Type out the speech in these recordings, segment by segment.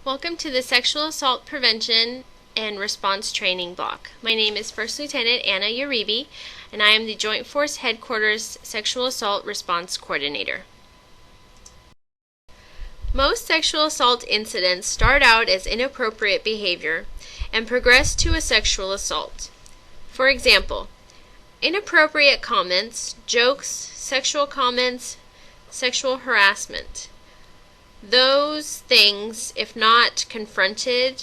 Welcome to the Sexual Assault Prevention and Response Training Block. My name is First Lieutenant Anna Uribe, and I am the Joint Force Headquarters Sexual Assault Response Coordinator. Most sexual assault incidents start out as inappropriate behavior and progress to a sexual assault. For example, inappropriate comments, jokes, sexual comments, sexual harassment. Those things, if not confronted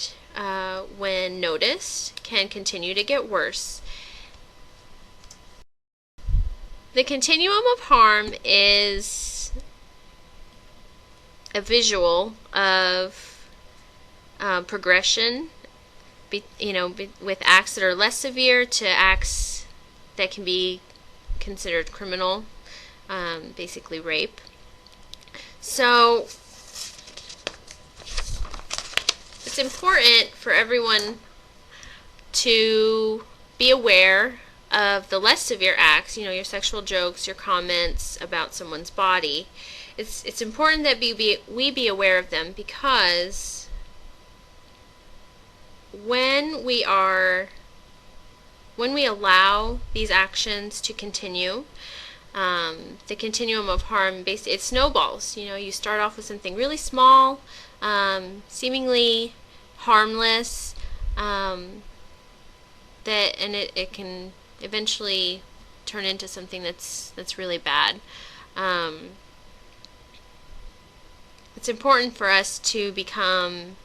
when noticed, can continue to get worse. The continuum of harm is a visual of progression, with acts that are less severe to acts that can be considered criminal, basically rape. So it's important for everyone to be aware of the less severe acts, your sexual jokes, your comments about someone's body. It's important that we be aware of them, because when we allow these actions to continue, the continuum of harm, it snowballs. You start off with something really small, seemingly harmless, it can eventually turn into something that's really bad. It's important for us to become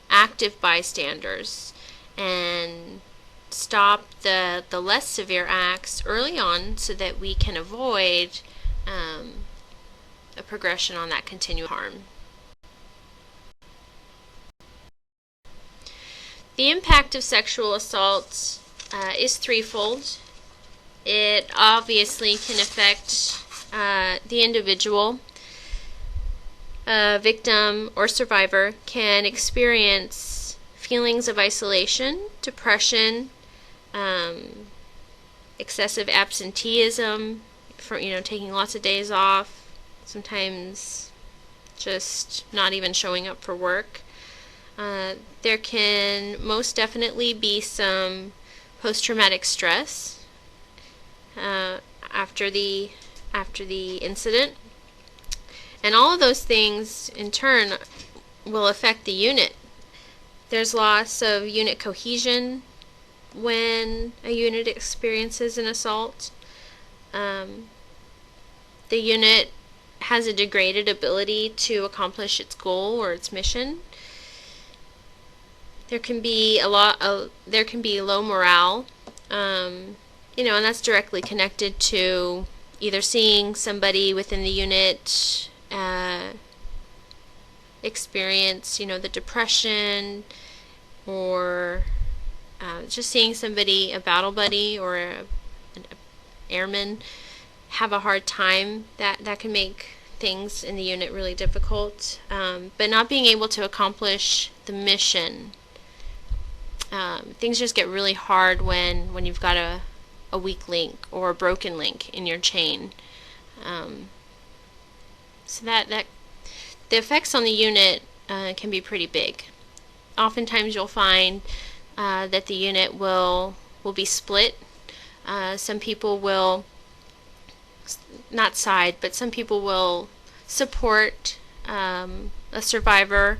active bystanders and stop the less severe acts early on, so that we can avoid a progression on that continued harm. The impact of sexual assault is threefold. It obviously can affect the individual. A victim or survivor can experience feelings of isolation, depression, excessive absenteeism, for taking lots of days off, sometimes just not even showing up for work. There can most definitely be some post-traumatic stress after the incident, and all of those things in turn will affect the unit. There's loss of unit cohesion when a unit experiences an assault. The unit has a degraded ability to accomplish its goal or its mission. There can be low morale, and that's directly connected to either seeing somebody within the unit experience, the depression, or just seeing somebody, a battle buddy or an airman, have a hard time. That can make things in the unit really difficult, but not being able to accomplish the mission. Things just get really hard when you've got a weak link or a broken link in your chain. So that the effects on the unit can be pretty big. Oftentimes you'll find that the unit will be split. Some people will not side, but some people will support a survivor,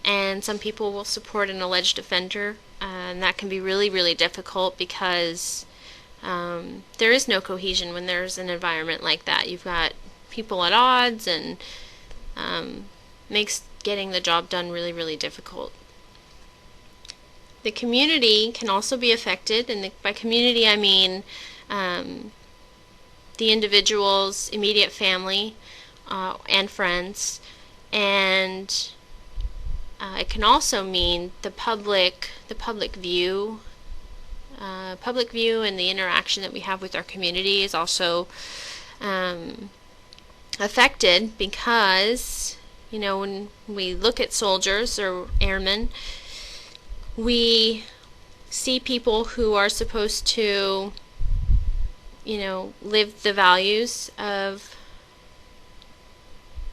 and some people will support an alleged offender. And that can be really, really difficult, because there is no cohesion when there's an environment like that. You've got people at odds, and makes getting the job done really, really difficult. The community can also be affected, and by community I mean the individual's immediate family and friends, and it can also mean the public view. Public view and the interaction that we have with our community is also affected, because when we look at soldiers or airmen, we see people who are supposed to live the values of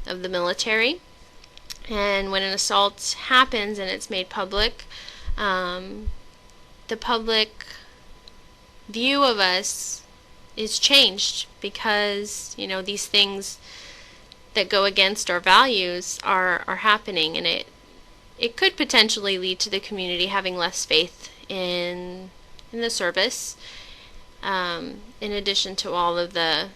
the military, And when an assault happens and it's made public, the public view of us is changed because, these things that go against our values are happening, and it could potentially lead to the community having less faith in the service, in addition to all of the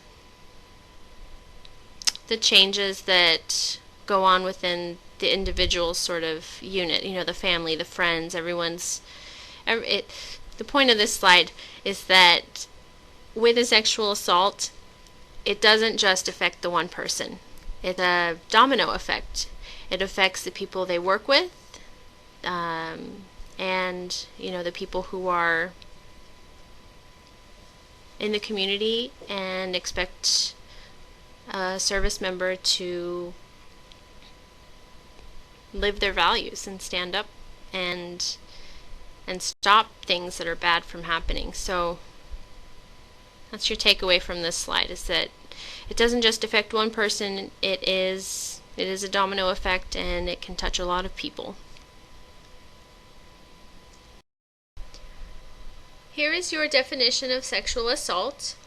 changes that go on within the individual sort of unit, the family, the friends, the point of this slide is that with a sexual assault, it doesn't just affect the one person. It's a domino effect. It affects the people they work with, and, the people who are in the community and expect a service member to live their values and stand up and stop things that are bad from happening. So that's your takeaway from this slide, is that it doesn't just affect one person, it is a domino effect, and it can touch a lot of people. Here is your definition of sexual assault.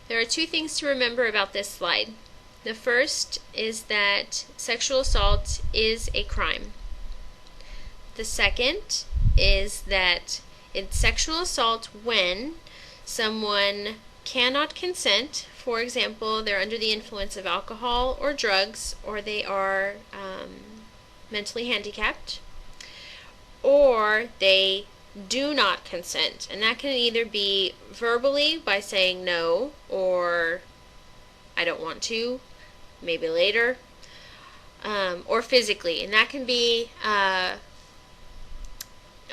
There are two things to remember about this slide. The first is that sexual assault is a crime. The second is that it's sexual assault when someone cannot consent. For example, they're under the influence of alcohol or drugs, or they are mentally handicapped, or they do not consent. And that can either be verbally by saying no, or I don't want to, maybe later, or physically. And that can be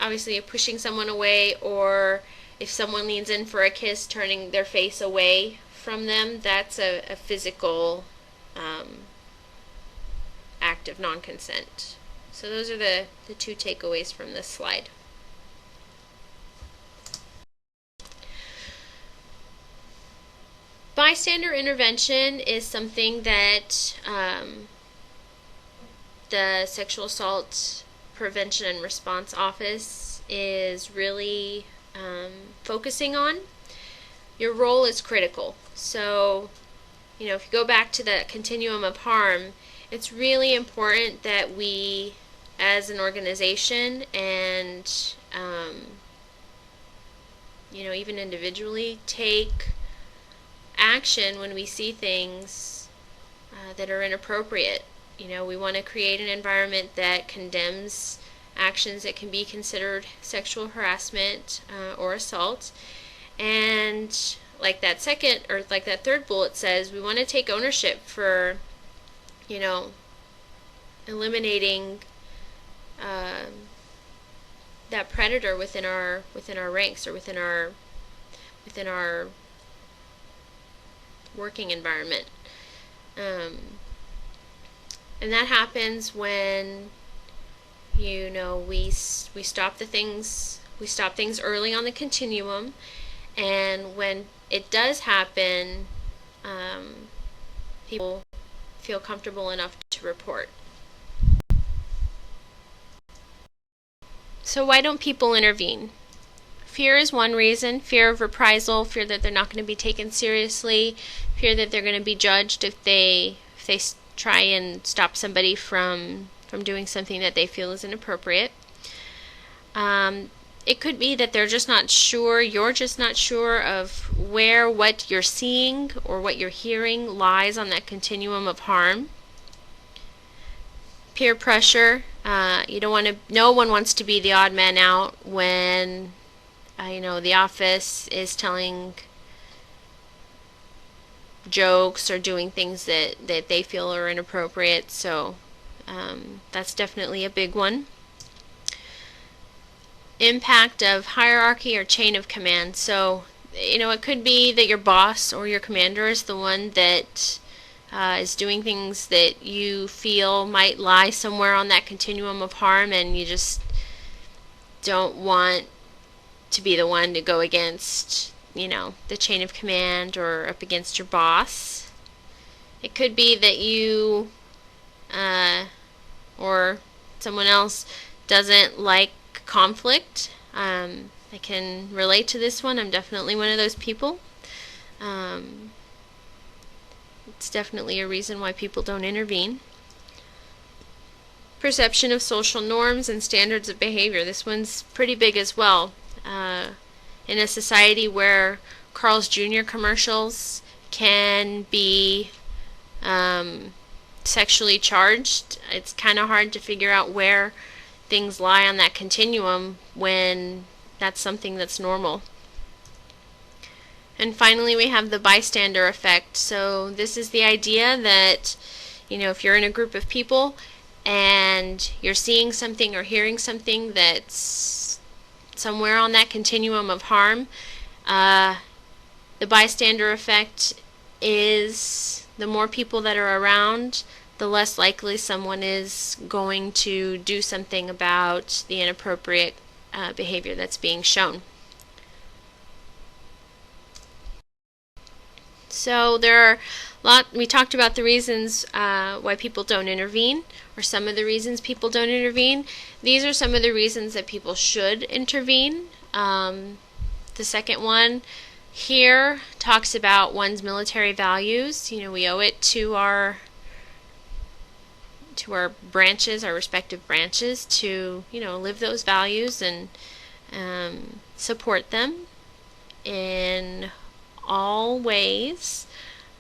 obviously you're pushing someone away, or if someone leans in for a kiss, turning their face away from them. That's a physical act of non-consent. So those are the two takeaways from this slide. Bystander intervention is something that the Sexual Assault Prevention and Response Office is really focusing on. Your role is critical. So, if you go back to the continuum of harm, it's really important that we, as an organization and, even individually, take action when we see things that are inappropriate. We want to create an environment that condemns actions that can be considered sexual harassment or assault. And like that third bullet says, we want to take ownership for, eliminating that predator within our ranks, or within our working environment. And that happens when we stop things early on the continuum, and when it does happen, people feel comfortable enough to report. So why don't people intervene? Fear is one reason. Fear of reprisal, fear that they're not going to be taken seriously, fear that they're going to be judged if they try and stop somebody from doing something that they feel is inappropriate. It could be that they're just not sure, you're just not sure of where what you're seeing or what you're hearing lies on that continuum of harm. Peer pressure. No one wants to be the odd man out when the office is telling jokes or doing things that they feel are inappropriate. So that's definitely a big one. Impact of hierarchy or chain of command. So it could be that your boss or your commander is the one that is doing things that you feel might lie somewhere on that continuum of harm, and you just don't want to be the one to go against the chain of command or up against your boss. It could be that you or someone else doesn't like conflict. I can relate to this one. I'm definitely one of those people. It's definitely a reason why people don't intervene. Perception of social norms and standards of behavior. This one's pretty big as well. In a society where Carl's Jr. commercials can be sexually charged, it's kind of hard to figure out where things lie on that continuum when that's something that's normal. And finally, we have the bystander effect. So this is the idea that, if you're in a group of people and you're seeing something or hearing something that's somewhere on that continuum of harm, the bystander effect is the more people that are around, the less likely someone is going to do something about the inappropriate behavior that's being shown. So there are we talked about the reasons why people don't intervene, or some of the reasons people don't intervene. These are some of the reasons that people should intervene. The second one here talks about one's military values. We owe it to our branches, our respective branches, to live those values and support them in all ways.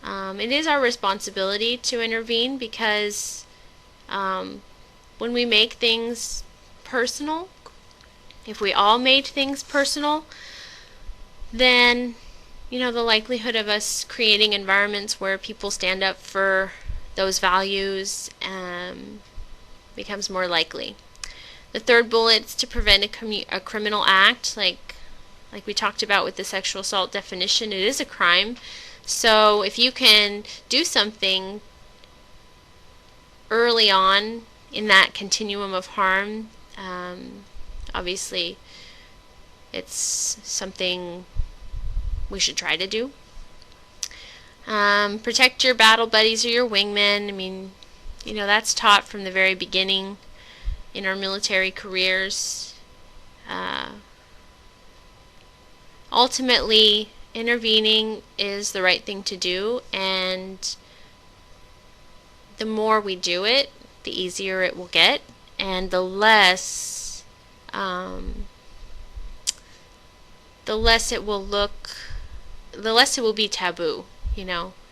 It is our responsibility to intervene because when we make things personal, if we all made things personal, then the likelihood of us creating environments where people stand up for those values becomes more likely. The third bullet is to prevent a criminal act, like we talked about with the sexual assault definition. It is a crime. So if you can do something early on in that continuum of harm, obviously it's something we should try to do. Protect your battle buddies or your wingmen. That's taught from the very beginning in our military careers. Ultimately, intervening is the right thing to do, and the more we do it, the easier it will get, and the less it will be taboo.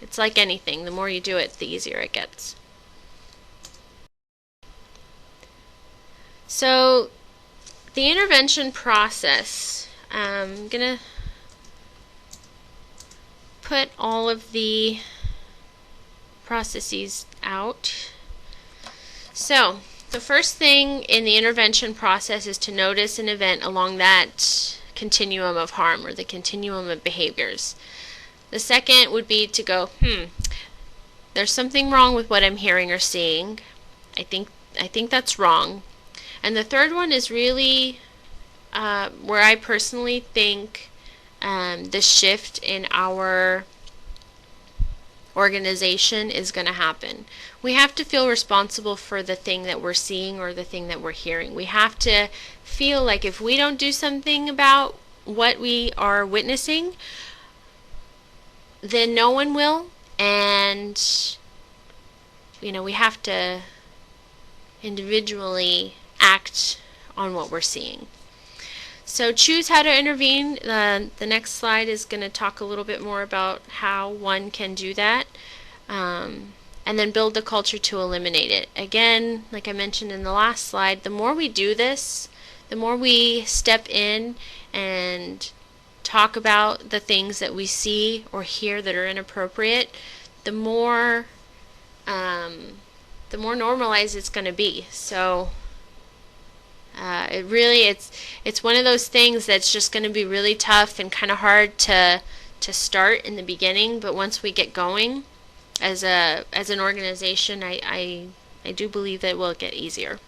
It's like anything. The more you do it, the easier it gets. So, the intervention process. I'm going to put all of the processes out. So, the first thing in the intervention process is to notice an event along that continuum of harm, or the continuum of behaviors. The second would be to go, there's something wrong with what I'm hearing or seeing. I think that's wrong. And the third one is really where I personally think the shift in our organization is going to happen. We have to feel responsible for the thing that we're seeing or the thing that we're hearing. We have to feel like if we don't do something about what we are witnessing, then no one will, and we have to individually act on what we're seeing. So choose how to intervene. The next slide is going to talk a little bit more about how one can do that, and then build the culture to eliminate it. Again, like I mentioned in the last slide, the more we do this, the more we step in and talk about the things that we see or hear that are inappropriate, the more normalized it's going to be. So it's one of those things that's just going to be really tough and kind of hard to start in the beginning, but once we get going as an organization, I do believe that it will get easier.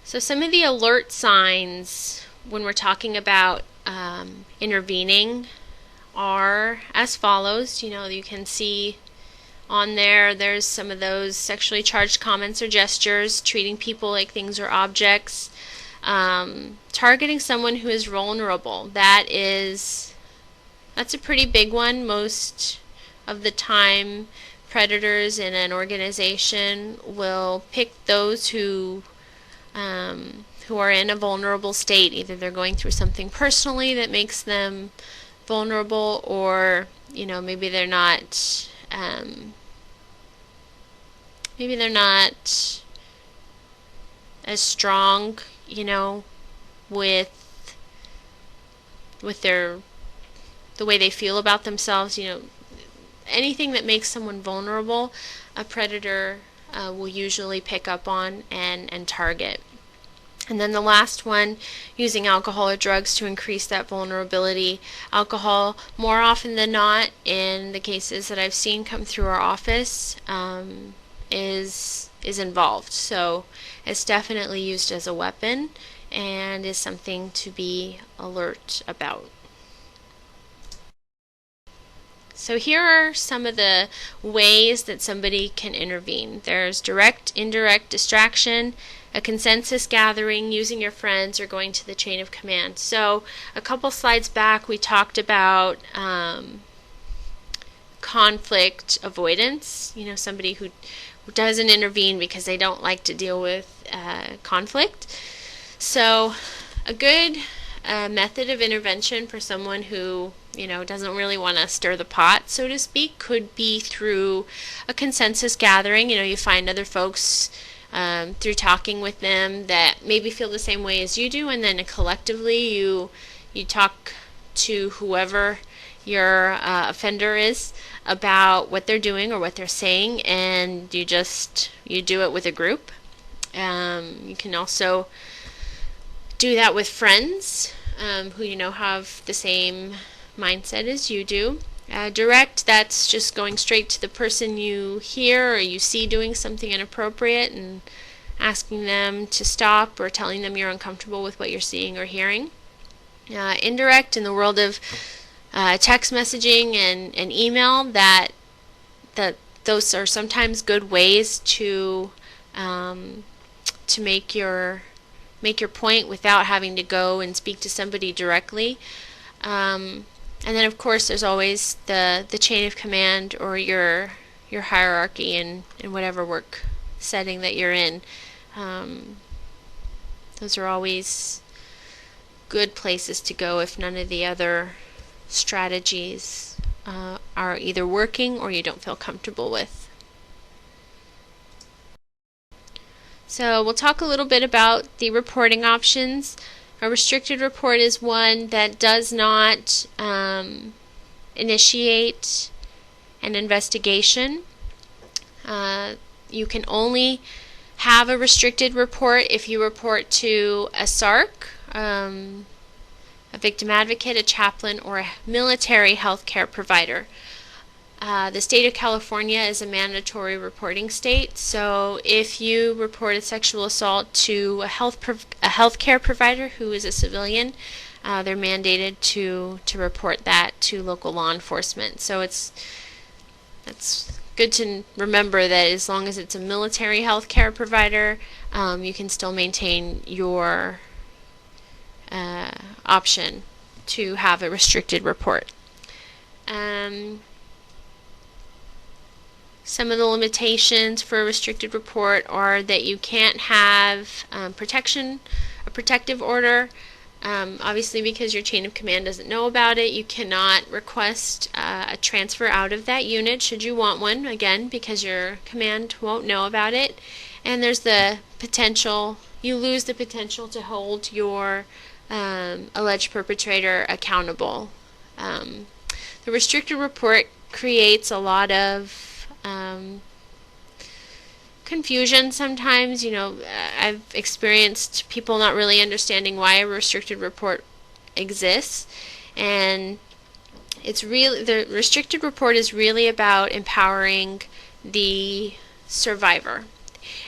So some of the alert signs when we're talking about intervening are as follows. You can see on there. There's some of those sexually charged comments or gestures, treating people like things or objects, targeting someone who is vulnerable. That's a pretty big one. Most of the time, predators in an organization will pick those who are in a vulnerable state. Either they're going through something personally that makes them vulnerable, or maybe they're not as strong, with the way they feel about themselves. Anything that makes someone vulnerable, a predator will usually pick up on and target. And then the last one, using alcohol or drugs to increase that vulnerability. Alcohol, more often than not, in the cases that I've seen come through our office, is involved. So it's definitely used as a weapon and is something to be alert about. So here are some of the ways that somebody can intervene. There's direct, indirect, distraction, a consensus gathering, using your friends, or going to the chain of command. So a couple slides back we talked about conflict avoidance. Somebody who doesn't intervene because they don't like to deal with conflict. So a good method of intervention for someone who doesn't really want to stir the pot, so to speak, could be through a consensus gathering. You find other folks through talking with them that maybe feel the same way as you do, and then collectively you talk to whoever your offender is about what they're doing or what they're saying, and you do it with a group. You can also do that with friends who have the same mindset as you do. Direct, that's just going straight to the person you hear or you see doing something inappropriate and asking them to stop, or telling them you're uncomfortable with what you're seeing or hearing. Indirect, in the world of text messaging and email, that those are sometimes good ways to make your point without having to go and speak to somebody directly. And then, of course, there's always the chain of command, or your hierarchy in whatever work setting that you're in. Those are always good places to go if none of the other strategies are either working or you don't feel comfortable with. So we'll talk a little bit about the reporting options. A restricted report is one that does not initiate an investigation. You can only have a restricted report if you report to a SARC, a victim advocate, a chaplain, or a military health care provider. The state of California is a mandatory reporting state, so if you report a sexual assault to a health care provider who is a civilian, they're mandated to report that to local law enforcement. So it's good to remember that as long as it's a military health care provider, you can still maintain your option to have a restricted report. Some of the limitations for a restricted report are that you can't have a protective order. Obviously, because your chain of command doesn't know about it, you cannot request a transfer out of that unit should you want one, again, because your command won't know about it. And there's the potential, you lose the potential to hold your alleged perpetrator accountable. The restricted report creates a lot of confusion sometimes. I've experienced people not really understanding why a restricted report exists, and the restricted report is really about empowering the survivor.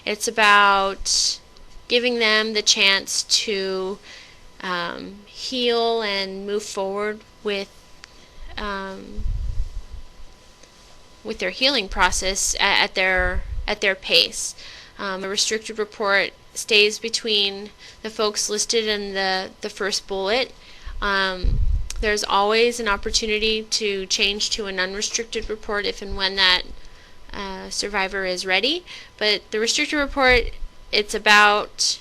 It's about giving them the chance to heal and move forward with healing process at their pace. A restricted report stays between the folks listed in the first bullet. There's always an opportunity to change to an unrestricted report if and when that survivor is ready. But the restricted report, it's about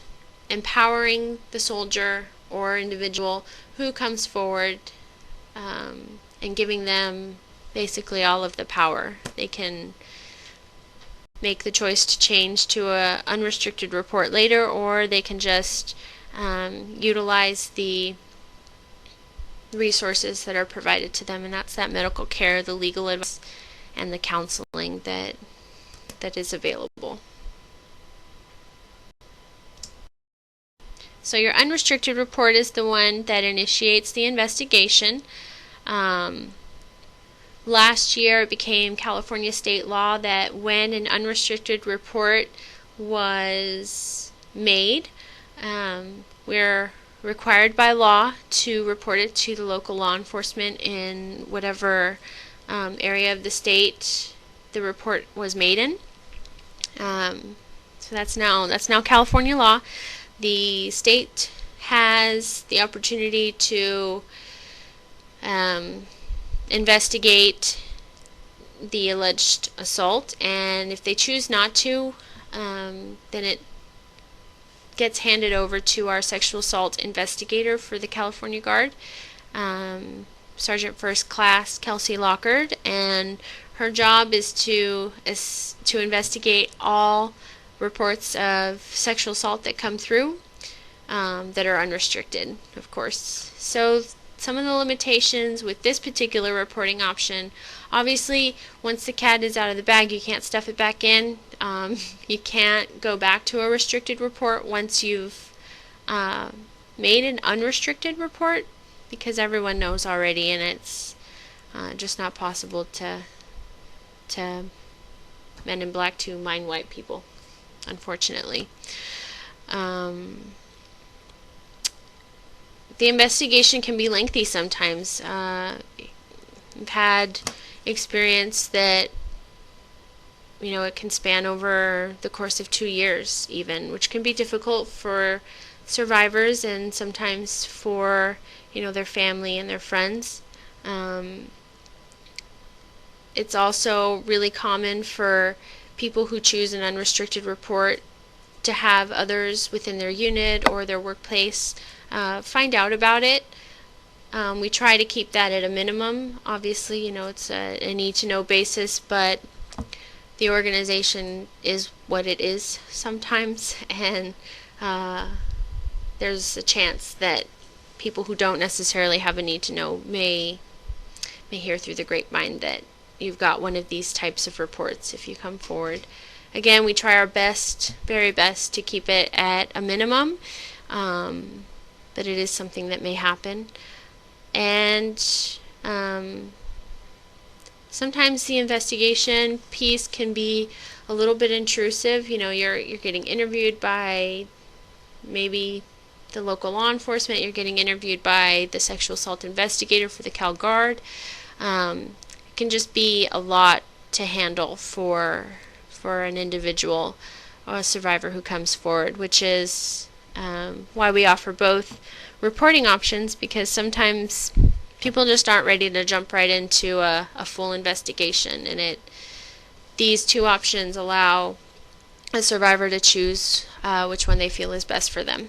empowering the soldier or individual who comes forward, and giving them basically all of the power. They can make the choice to change to a unrestricted report later, or they can just utilize the resources that are provided to them, and that's that medical care, the legal advice, and the counseling that is available. So your unrestricted report is the one that initiates the investigation. Last year it became California state law that when an unrestricted report was made, we're required by law to report it to the local law enforcement in whatever area of the state the report was made in. So that's now California law. The state has the opportunity to investigate the alleged assault, and if they choose not to, then it gets handed over to our sexual assault investigator for the California Guard, Sergeant First Class Kelsey Lockard, and her job is to investigate all reports of sexual assault that come through, that are unrestricted, of course. So some of the limitations with this particular reporting option: obviously, once the cat is out of the bag, you can't stuff it back in. You can't go back to a restricted report once you've made an unrestricted report, because everyone knows already, and it's just not possible to Men in Black to mind wipe people, unfortunately. The investigation can be lengthy sometimes. I've had experience that it can span over the course of 2 years even, which can be difficult for survivors and sometimes for their family and their friends. It's also really common for people who choose an unrestricted report to have others within their unit or their workplace find out about it. We try to keep that at a minimum. Obviously, it's a need-to-know basis, but the organization is what it is sometimes, and there's a chance that people who don't necessarily have a need to know may hear through the grapevine that you've got one of these types of reports if you come forward. Again, we try our best, very best, to keep it at a minimum, but it is something that may happen. And sometimes the investigation piece can be a little bit intrusive. You're getting interviewed by maybe the local law enforcement, you're getting interviewed by the sexual assault investigator for the Cal Guard. It can just be a lot to handle for an individual or a survivor who comes forward, which is why we offer both reporting options, because sometimes people just aren't ready to jump right into a full investigation, and these two options allow a survivor to choose which one they feel is best for them.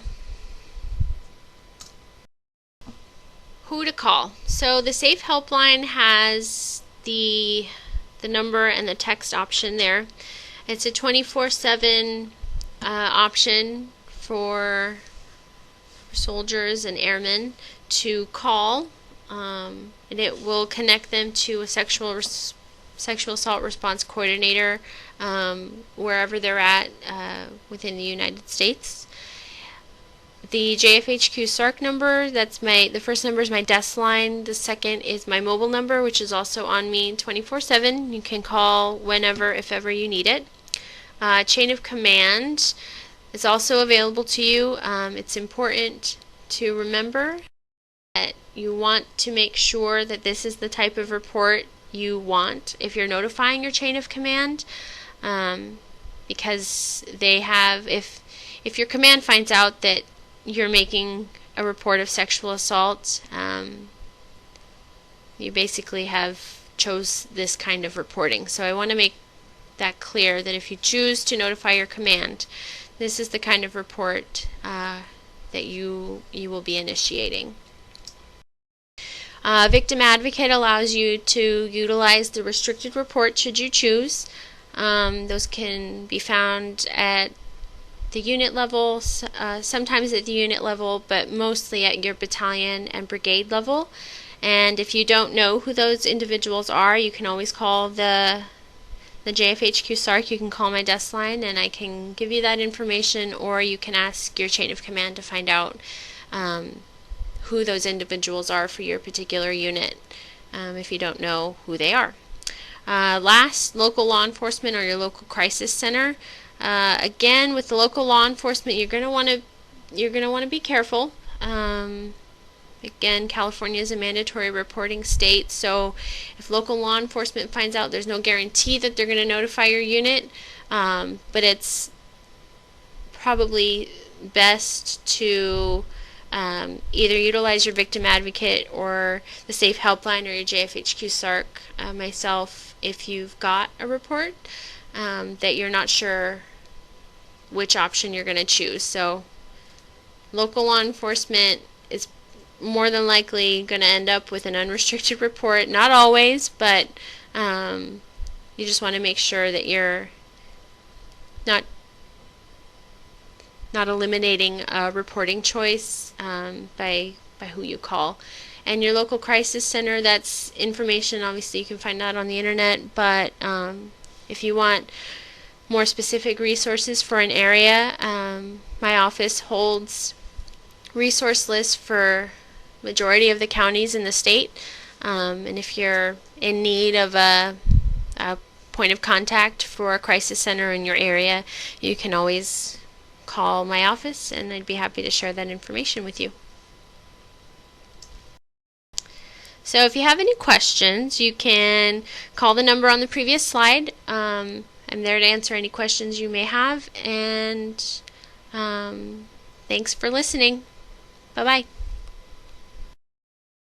Who to call. So the SAFE helpline has the number and the text option there. It's a 24/7 option for soldiers and airmen to call, and it will connect them to a sexual assault response coordinator wherever they're at within the United States. The JFHQ SARC number, the first number is my desk line. The second is my mobile number, which is also on me 24/7. You can call whenever, if ever you need it. Chain of command is also available to you. It's important to remember that you want to make sure that this is the type of report you want if you're notifying your chain of command, because they have, if your command finds out that you're making a report of sexual assault, you basically have chose this kind of reporting. So I want to make that clear, that if you choose to notify your command, this is the kind of report that you will be initiating. Victim Advocate allows you to utilize the restricted report should you choose. Those can be found at the unit level, sometimes at the unit level, but mostly at your battalion and brigade level. And if you don't know who those individuals are, you can always call the JFHQ SARC. You can call my desk line and I can give you that information, or you can ask your chain of command to find out who those individuals are for your particular unit, if you don't know who they are. Last, local law enforcement or your local crisis center. Again, with the local law enforcement, you're going to want to be careful. Again, California is a mandatory reporting state, so if local law enforcement finds out, there's no guarantee that they're going to notify your unit, but it's probably best to either utilize your victim advocate or the SAFE helpline or your JFHQ SARC, myself, if you've got a report that you're not sure which option you're going to choose. So local law enforcement is more than likely going to end up with an unrestricted report. Not always, but you just want to make sure that you're not eliminating a reporting choice by who you call. And your local crisis center, that's information obviously you can find out on the internet, but if you want more specific resources for an area, my office holds resource lists for majority of the counties in the state, and if you're in need of a point of contact for a crisis center in your area, you can always call my office and I'd be happy to share that information with you. So if you have any questions, you can call the number on the previous slide. I'm there to answer any questions you may have, and thanks for listening. Bye-bye.